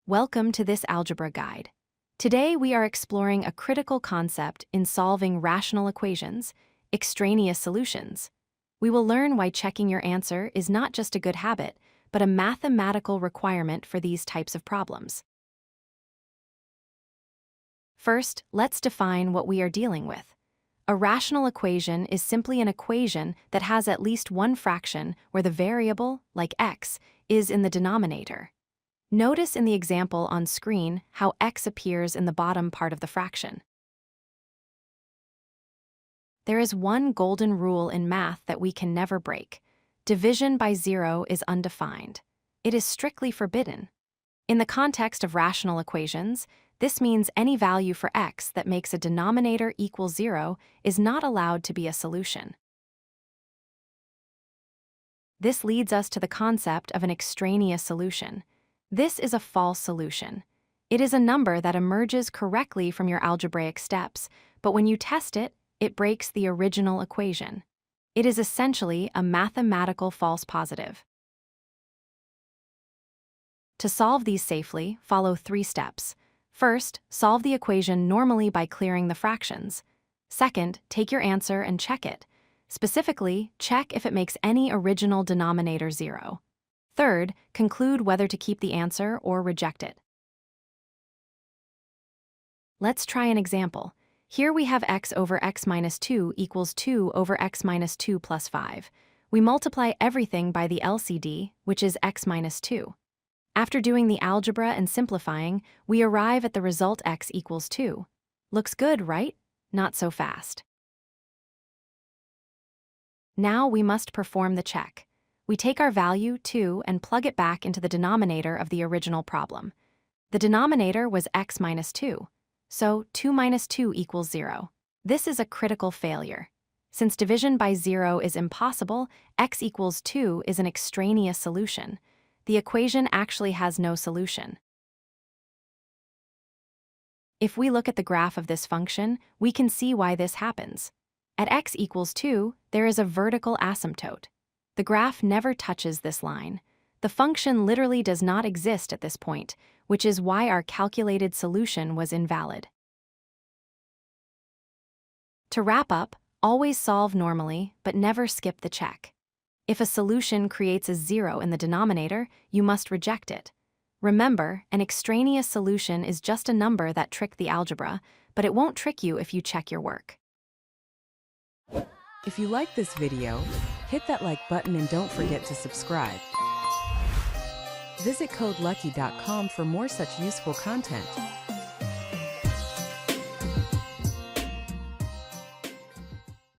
Welcome to this algebra guide. Today we are exploring a critical concept in solving rational equations, extraneous solutions. We will learn why checking your answer is not just a good habit, but a mathematical requirement for these types of problems. First, let's define what we are dealing with. A rational equation is simply an equation that has at least one fraction where the variable, like x, is in the denominator. Notice in the example on screen how x appears in the bottom part of the fraction. There is one golden rule in math that we can never break. Division by zero is undefined. It is strictly forbidden. In the context of rational equations, this means any value for x that makes a denominator equal 0 is not allowed to be a solution. This leads us to the concept of an extraneous solution. This is a false solution. It is a number that emerges correctly from your algebraic steps, but when you test it, it breaks the original equation. It is essentially a mathematical false positive. To solve these safely, follow 3 steps. First, solve the equation normally by clearing the fractions. Second, take your answer and check it. Specifically, check if it makes any original denominator 0. Third, conclude whether to keep the answer or reject it. Let's try an example. Here we have x over x minus 2 equals 2 over x minus 2 plus 5. We multiply everything by the LCD, which is x minus 2. After doing the algebra and simplifying, we arrive at the result x equals 2. Looks good, right? Not so fast. Now we must perform the check. We take our value, 2, and plug it back into the denominator of the original problem. The denominator was x minus 2, so 2 minus 2 equals 0. This is a critical failure. Since division by 0 is impossible, x equals 2 is an extraneous solution. The equation actually has no solution. If we look at the graph of this function, we can see why this happens. At x equals 2, there is a vertical asymptote. The graph never touches this line. The function literally does not exist at this point, which is why our calculated solution was invalid. To wrap up, always solve normally, but never skip the check. If a solution creates a 0 in the denominator, you must reject it. Remember, an extraneous solution is just a number that tricked the algebra, but it won't trick you if you check your work. If you like this video, hit that like button and don't forget to subscribe. Visit codelucky.com for more such useful content.